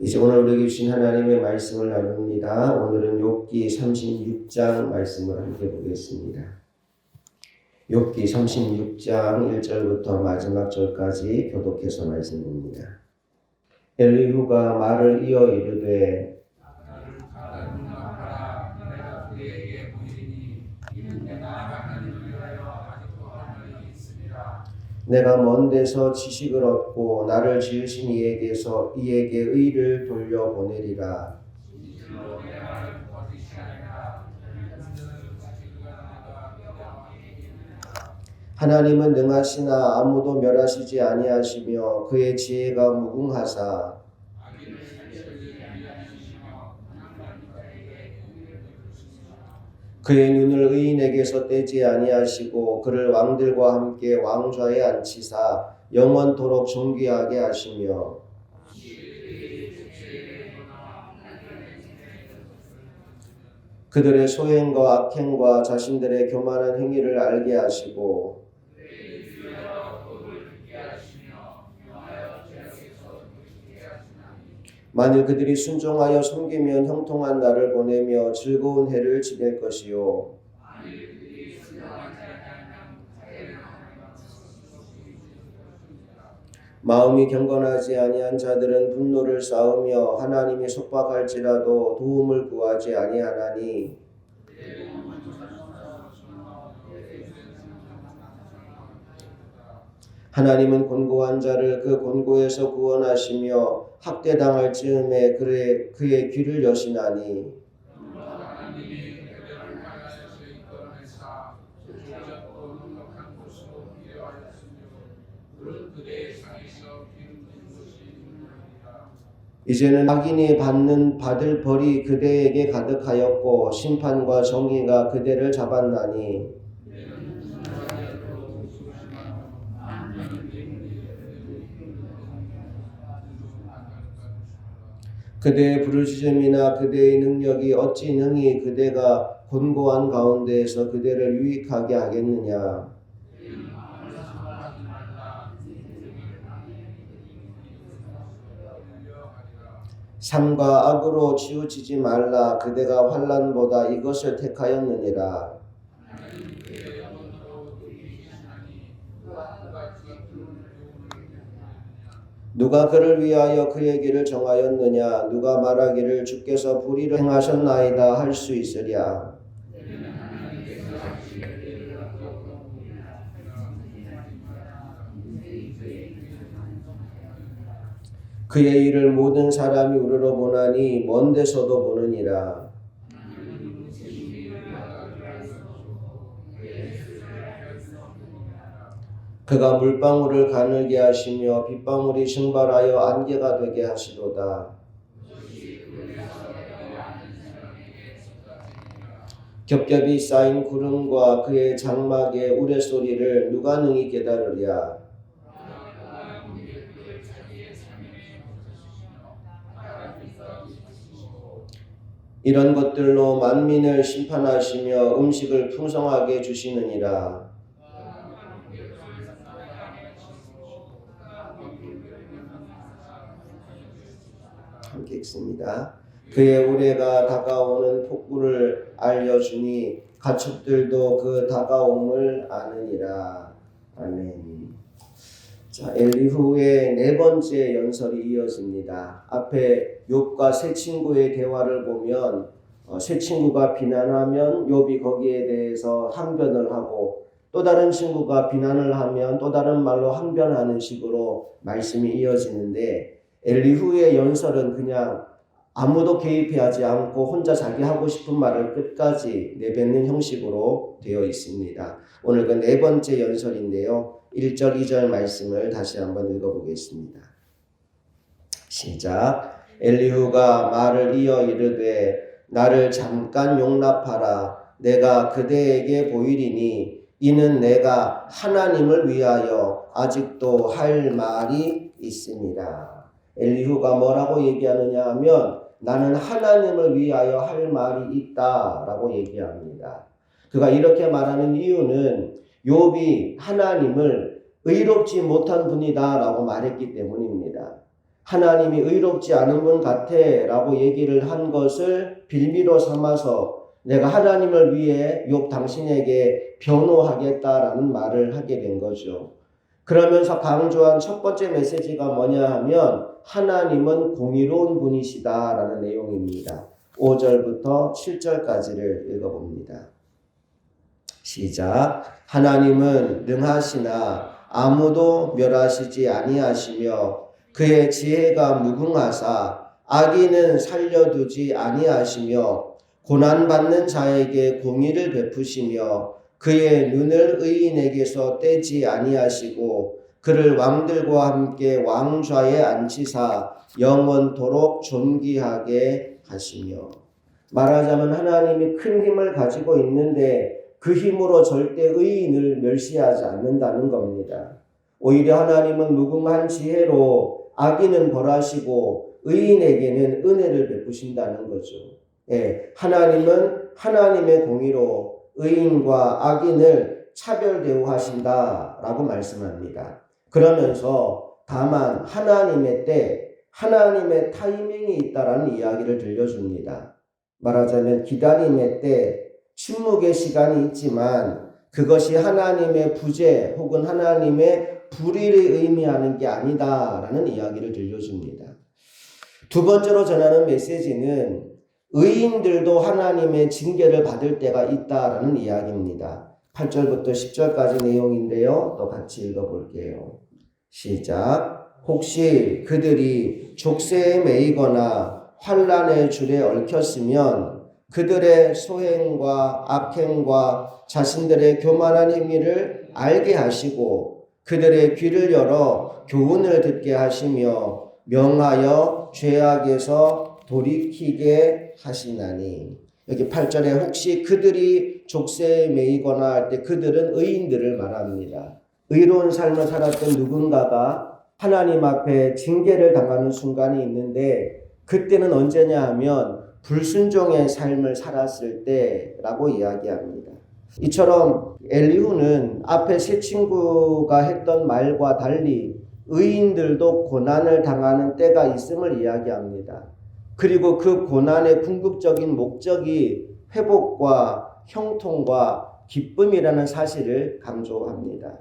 이제 오늘 우리에게 주신 하나님의 말씀을 나눕니다. 오늘은 욥기 36장 말씀을 함께 보겠습니다. 욥기 36장 1절부터 마지막 절까지 교독해서 말씀입니다. 엘리후가 말을 이어 이르되 내가 먼 데서 지식을 얻고 나를 지으신 이에게 의를 돌려보내리라. 하나님은 능하시나 아무도 멸하시지 아니하시며 그의 지혜가 무궁하사 그의 눈을 의인에게서 떼지 아니하시고 그를 왕들과 함께 왕좌에 앉히사 영원토록 존귀하게 하시며 그들의 소행과 악행과 자신들의 교만한 행위를 알게 하시고 만일 그들이 순종하여 섬기면 형통한 날을 보내며 즐거운 해를 지낼 것이요 마음이 경건하지 아니한 자들은 분노를 쌓으며 하나님이 속박할지라도 도움을 구하지 아니하나니 하나님은 곤고한 자를 그 곤고에서 구원하시며 학대당할 즈음에 그의 귀를 여시나니 이제는 악인이 받을 벌이 그대에게 가득하였고 심판과 정의가 그대를 잡았나니 그대의 부르짖음이나 그대의 능력이 어찌 능히 그대가 곤고한 가운데에서 그대를 유익하게 하겠느냐. 삼가 악으로 치우치지 말라. 그대가 환난보다 이것을 택하였느니라. 누가 그를 위하여 그의 길을 정하였느냐. 누가 말하기를 주께서 불의를 행하셨나이다 할 수 있으랴. 그의 일을 모든 사람이 우러러보나니 먼 데서도 보느니라. 그가 물방울을 가늘게 하시며 빗방울이 증발하여 안개가 되게 하시도다. 겹겹이 쌓인 구름과 그의 장막의 우레소리를 누가 능히 깨달으랴. 이런 것들로 만민을 심판하시며 음식을 풍성하게 주시느니라. 함께 읽습니다. 그의 우레가 다가오는 폭군을 알려주니 가축들도 그 다가옴을 아느니라. 아멘. 자, 엘리후의 네 번째 연설이 이어집니다. 앞에 욥과 세 친구의 대화를 보면 세 친구가 비난하면 욥이 거기에 대해서 항변을 하고 또 다른 친구가 비난을 하면 또 다른 말로 항변하는 식으로 말씀이 이어지는데 엘리후의 연설은 그냥 아무도 개입하지 않고 혼자 자기 하고 싶은 말을 끝까지 내뱉는 형식으로 되어 있습니다. 오늘 그 네 번째 연설인데요. 1절, 2절 말씀을 다시 한번 읽어보겠습니다. 시작. 엘리후가 말을 이어 이르되 나를 잠깐 용납하라. 내가 그대에게 보이리니 이는 내가 하나님을 위하여 아직도 할 말이 있습니다. 엘리후가 뭐라고 얘기하느냐 하면 나는 하나님을 위하여 할 말이 있다라고 얘기합니다. 그가 이렇게 말하는 이유는 욥이 하나님을 의롭지 못한 분이다라고 말했기 때문입니다. 하나님이 의롭지 않은 분 같아 라고 얘기를 한 것을 빌미로 삼아서 내가 하나님을 위해 욥 당신에게 변호하겠다라는 말을 하게 된 거죠. 그러면서 강조한 첫 번째 메시지가 뭐냐 하면 하나님은 공의로운 분이시다라는 내용입니다. 5절부터 7절까지를 읽어봅니다. 시작. 하나님은 능하시나 아무도 멸하시지 아니하시며 그의 지혜가 무궁하사 악인은 살려두지 아니하시며 고난받는 자에게 공의를 베푸시며 그의 눈을 의인에게서 떼지 아니하시고 그를 왕들과 함께 왕좌에 앉히사 영원토록 존귀하게 하시며. 말하자면 하나님이 큰 힘을 가지고 있는데 그 힘으로 절대 의인을 멸시하지 않는다는 겁니다. 오히려 하나님은 무궁한 지혜로 악인은 벌하시고 의인에게는 은혜를 베푸신다는 거죠. 예, 하나님은 하나님의 공의로 의인과 악인을 차별 대우하신다라고 말씀합니다. 그러면서 다만 하나님의 때, 하나님의 타이밍이 있다라는 이야기를 들려줍니다. 말하자면 기다림의 때, 침묵의 시간이 있지만 그것이 하나님의 부재 혹은 하나님의 불의를 의미하는 게 아니다라는 이야기를 들려줍니다. 두 번째로 전하는 메시지는 의인들도 하나님의 징계를 받을 때가 있다라는 이야기입니다. 8절부터 10절까지 내용인데요. 또 같이 읽어볼게요. 시작. 혹시 그들이 족쇄에 매이거나 환난의 줄에 얽혔으면 그들의 소행과 악행과 자신들의 교만한 행위를 알게 하시고 그들의 귀를 열어 교훈을 듣게 하시며 명하여 죄악에서 돌이키게 하시나니. 여기 8절에 혹시 그들이 족쇄에 매이거나 할 때 그들은 의인들을 말합니다. 의로운 삶을 살았던 누군가가 하나님 앞에 징계를 당하는 순간이 있는데 그때는 언제냐 하면 불순종의 삶을 살았을 때라고 이야기합니다. 이처럼 엘리후는 앞에 세 친구가 했던 말과 달리 의인들도 고난을 당하는 때가 있음을 이야기합니다. 그리고 그 고난의 궁극적인 목적이 회복과 형통과 기쁨이라는 사실을 강조합니다.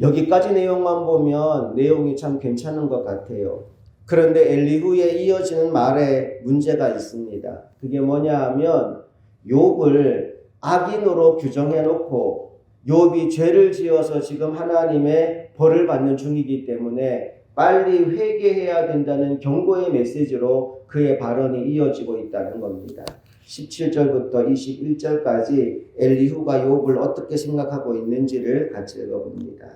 여기까지 내용만 보면 내용이 참 괜찮은 것 같아요. 그런데 엘리후에 이어지는 말에 문제가 있습니다. 그게 뭐냐 하면 욥을 악인으로 규정해 놓고 욥이 죄를 지어서 지금 하나님의 벌을 받는 중이기 때문에 빨리 회개해야 된다는 경고의 메시지로 그의 발언이 이어지고 있다는 겁니다. 17절부터 21절까지 엘리후가 욥을 어떻게 생각하고 있는지를 같이 읽어봅니다.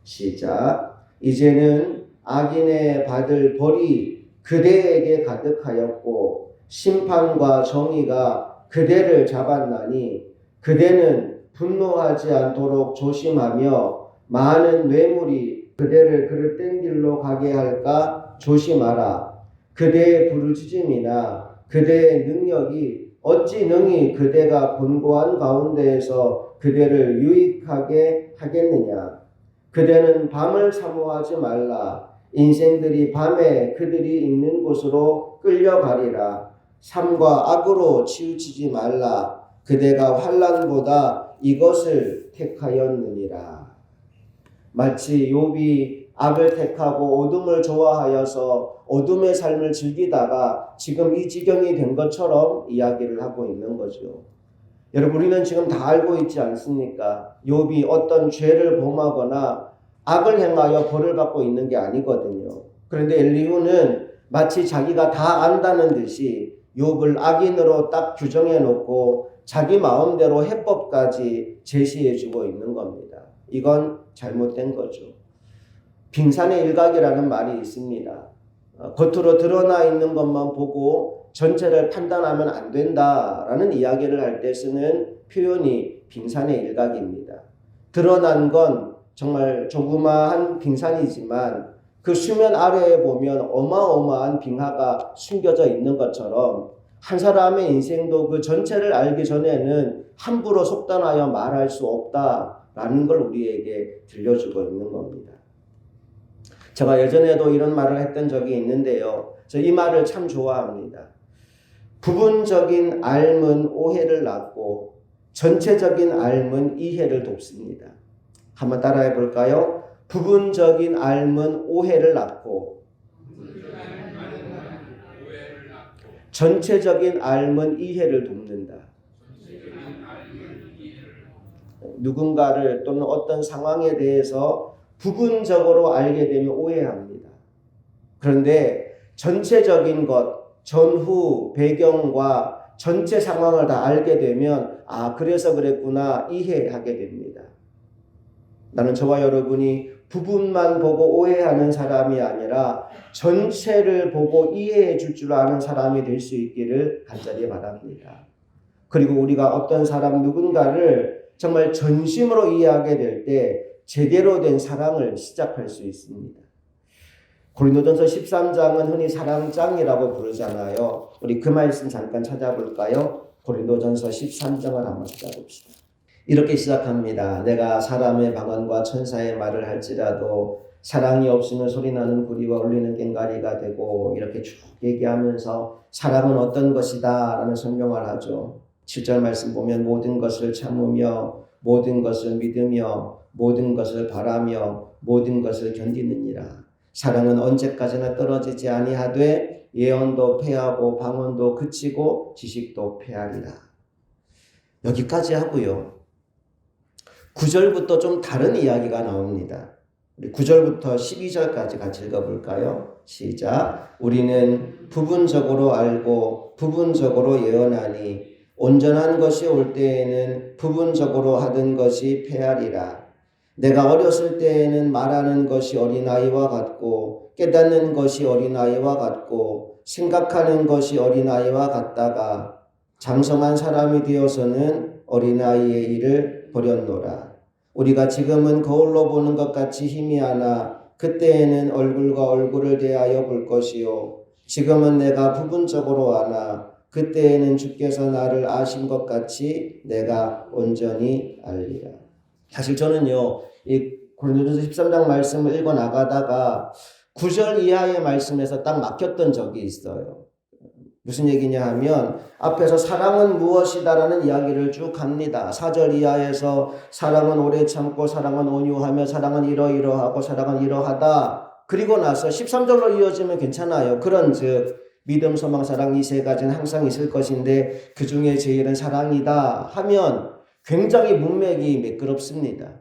시작. 이제는 악인의 받을 벌이 그대에게 가득하였고 심판과 정의가 그대를 잡았나니 그대는 분노하지 않도록 조심하며 많은 뇌물이 그대를 그릇된 길로 가게 할까 조심하라. 그대의 부르짖음이나 그대의 능력이 어찌 능히 그대가 곤고한 가운데에서 그대를 유익하게 하겠느냐. 그대는 밤을 사모하지 말라. 인생들이 밤에 그들이 있는 곳으로 끌려가리라. 삶과 악으로 치우치지 말라. 그대가 환난보다 이것을 택하였느니라. 마치 욥이 악을 택하고 어둠을 좋아하여서 어둠의 삶을 즐기다가 지금 이 지경이 된 것처럼 이야기를 하고 있는 거죠. 여러분, 우리는 지금 다 알고 있지 않습니까? 욥이 어떤 죄를 범하거나 악을 행하여 벌을 받고 있는 게 아니거든요. 그런데 엘리후는 마치 자기가 다 안다는 듯이 욥을 악인으로 딱 규정해 놓고 자기 마음대로 해법까지 제시해 주고 있는 겁니다. 이건 잘못된 거죠. 빙산의 일각이라는 말이 있습니다. 겉으로 드러나 있는 것만 보고 전체를 판단하면 안 된다라는 이야기를 할 때 쓰는 표현이 빙산의 일각입니다. 드러난 건 정말 조그마한 빙산이지만 그 수면 아래에 보면 어마어마한 빙하가 숨겨져 있는 것처럼 한 사람의 인생도 그 전체를 알기 전에는 함부로 속단하여 말할 수 없다라는 걸 우리에게 들려주고 있는 겁니다. 제가 예전에도 이런 말을 했던 적이 있는데요. 저 이 말을 참 좋아합니다. 부분적인 알은 오해를 낳고 전체적인 알은 이해를 돕습니다. 한번 따라해 볼까요? 부분적인 알은 오해를 낳고 전체적인 알은 이해를 돕는다. 누군가를 또는 어떤 상황에 대해서 부분적으로 알게 되면 오해합니다. 그런데 전체적인 것, 전후 배경과 전체 상황을 다 알게 되면 그래서 그랬구나 이해하게 됩니다. 나는 저와 여러분이 부분만 보고 오해하는 사람이 아니라 전체를 보고 이해해 줄 줄 아는 사람이 될 수 있기를 간절히 바랍니다. 그리고 우리가 어떤 사람 누군가를 정말 전심으로 이해하게 될 때 제대로 된 사랑을 시작할 수 있습니다. 고린도전서 13장은 흔히 사랑장이라고 부르잖아요. 우리 그 말씀 잠깐 찾아볼까요? 고린도전서 13장을 한번 찾아봅시다. 이렇게 시작합니다. 내가 사람의 방언과 천사의 말을 할지라도 사랑이 없으면 소리나는 구리와 울리는 꽹과리가 되고, 이렇게 쭉 얘기하면서 사랑은 어떤 것이다 라는 설명을 하죠. 7절 말씀 보면 모든 것을 참으며 모든 것을 믿으며 모든 것을 바라며 모든 것을 견디느니라. 사랑은 언제까지나 떨어지지 아니하되 예언도 패하고 방언도 그치고 지식도 패하리라. 여기까지 하고요. 9절부터 좀 다른 이야기가 나옵니다. 우리 9절부터 12절까지 같이 읽어볼까요? 시작. 우리는 부분적으로 알고 부분적으로 예언하니 온전한 것이 올 때에는 부분적으로 하던 것이 패하리라. 내가 어렸을 때에는 말하는 것이 어린아이와 같고 깨닫는 것이 어린아이와 같고 생각하는 것이 어린아이와 같다가 장성한 사람이 되어서는 어린아이의 일을 버렸노라. 우리가 지금은 거울로 보는 것 같이 희미하나 그때에는 얼굴과 얼굴을 대하여 볼 것이요. 지금은 내가 부분적으로 아나 그때에는 주께서 나를 아신 것 같이 내가 온전히 알리라. 사실 저는요, 이 고린도전서 13장 말씀을 읽어 나가다가 9절 이하의 말씀에서 딱 막혔던 적이 있어요. 무슨 얘기냐 하면 앞에서 사랑은 무엇이다라는 이야기를 쭉 합니다. 4절 이하에서 사랑은 오래 참고 사랑은 온유하며 사랑은 이러이러하고 사랑은 이러하다. 그리고 나서 13절로 이어지면 괜찮아요. 그런즉 믿음, 소망, 사랑 이 세 가지는 항상 있을 것인데 그 중에 제일은 사랑이다 하면 굉장히 문맥이 매끄럽습니다.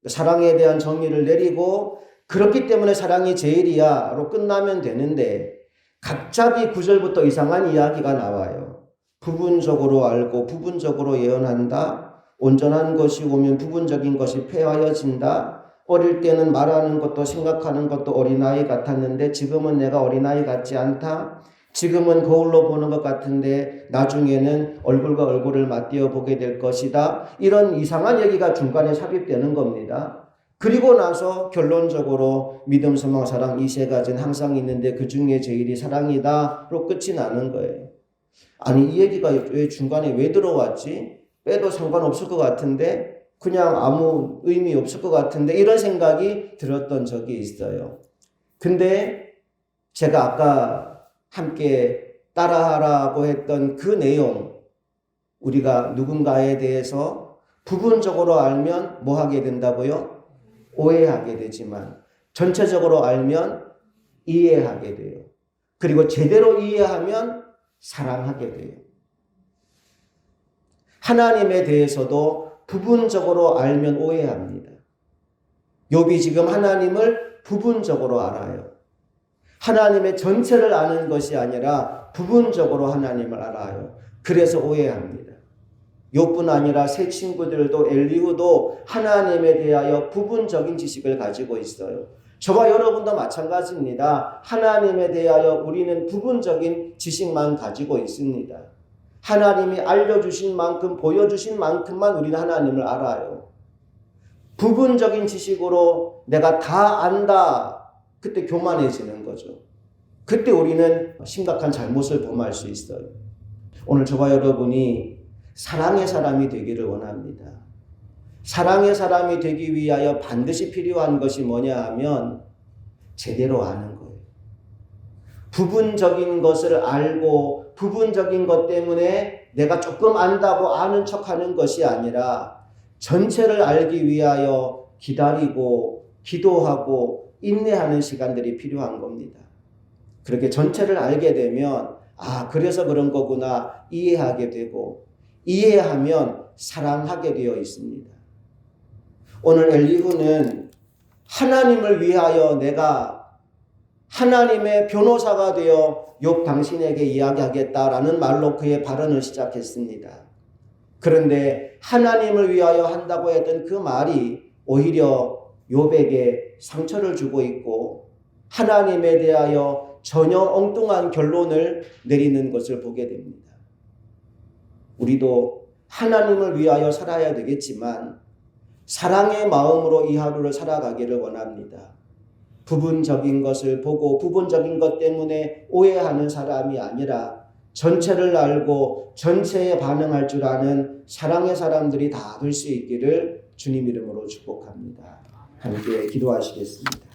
사랑에 대한 정의를 내리고 그렇기 때문에 사랑이 제일이야로 끝나면 되는데 갑자기 9절부터 이상한 이야기가 나와요. 부분적으로 알고 부분적으로 예언한다. 온전한 것이 오면 부분적인 것이 폐하여진다. 어릴 때는 말하는 것도 생각하는 것도 어린아이 같았는데 지금은 내가 어린아이 같지 않다. 지금은 거울로 보는 것 같은데 나중에는 얼굴과 얼굴을 맞대어 보게 될 것이다. 이런 이상한 얘기가 중간에 삽입되는 겁니다. 그리고 나서 결론적으로 믿음, 소망, 사랑 이 세 가지는 항상 있는데 그 중에 제일이 사랑이다로 끝이 나는 거예요. 아니 이 얘기가 왜 중간에 왜 들어왔지? 빼도 상관없을 것 같은데 그냥 아무 의미 없을 것 같은데 이런 생각이 들었던 적이 있어요. 근데 제가 아까 함께 따라하라고 했던 그 내용, 우리가 누군가에 대해서 부분적으로 알면 뭐 하게 된다고요? 오해하게 되지만 전체적으로 알면 이해하게 돼요. 그리고 제대로 이해하면 사랑하게 돼요. 하나님에 대해서도 부분적으로 알면 오해합니다. 욥이 지금 하나님을 부분적으로 알아요. 하나님의 전체를 아는 것이 아니라 부분적으로 하나님을 알아요. 그래서 오해합니다. 욥뿐 아니라 세 친구들도 엘리후도 하나님에 대하여 부분적인 지식을 가지고 있어요. 저와 여러분도 마찬가지입니다. 하나님에 대하여 우리는 부분적인 지식만 가지고 있습니다. 하나님이 알려주신 만큼, 보여주신 만큼만 우리는 하나님을 알아요. 부분적인 지식으로 내가 다 안다. 그때 교만해지는 거죠. 그때 우리는 심각한 잘못을 범할 수 있어요. 오늘 저와 여러분이 사랑의 사람이 되기를 원합니다. 사랑의 사람이 되기 위하여 반드시 필요한 것이 뭐냐 하면 제대로 아는 거예요. 부분적인 것을 알고 부분적인 것 때문에 내가 조금 안다고 아는 척하는 것이 아니라 전체를 알기 위하여 기다리고 기도하고 인내하는 시간들이 필요한 겁니다. 그렇게 전체를 알게 되면 그래서 그런 거구나 이해하게 되고 이해하면 사랑하게 되어 있습니다. 오늘 엘리후는 하나님을 위하여 내가 하나님의 변호사가 되어 욥 당신에게 이야기하겠다라는 말로 그의 발언을 시작했습니다. 그런데 하나님을 위하여 한다고 했던 그 말이 오히려 욥에게 상처를 주고 있고 하나님에 대하여 전혀 엉뚱한 결론을 내리는 것을 보게 됩니다. 우리도 하나님을 위하여 살아야 되겠지만 사랑의 마음으로 이 하루를 살아가기를 원합니다. 부분적인 것을 보고 부분적인 것 때문에 오해하는 사람이 아니라 전체를 알고 전체에 반응할 줄 아는 사랑의 사람들이 다 될 수 있기를 주님 이름으로 축복합니다. 함께 기도하시겠습니다.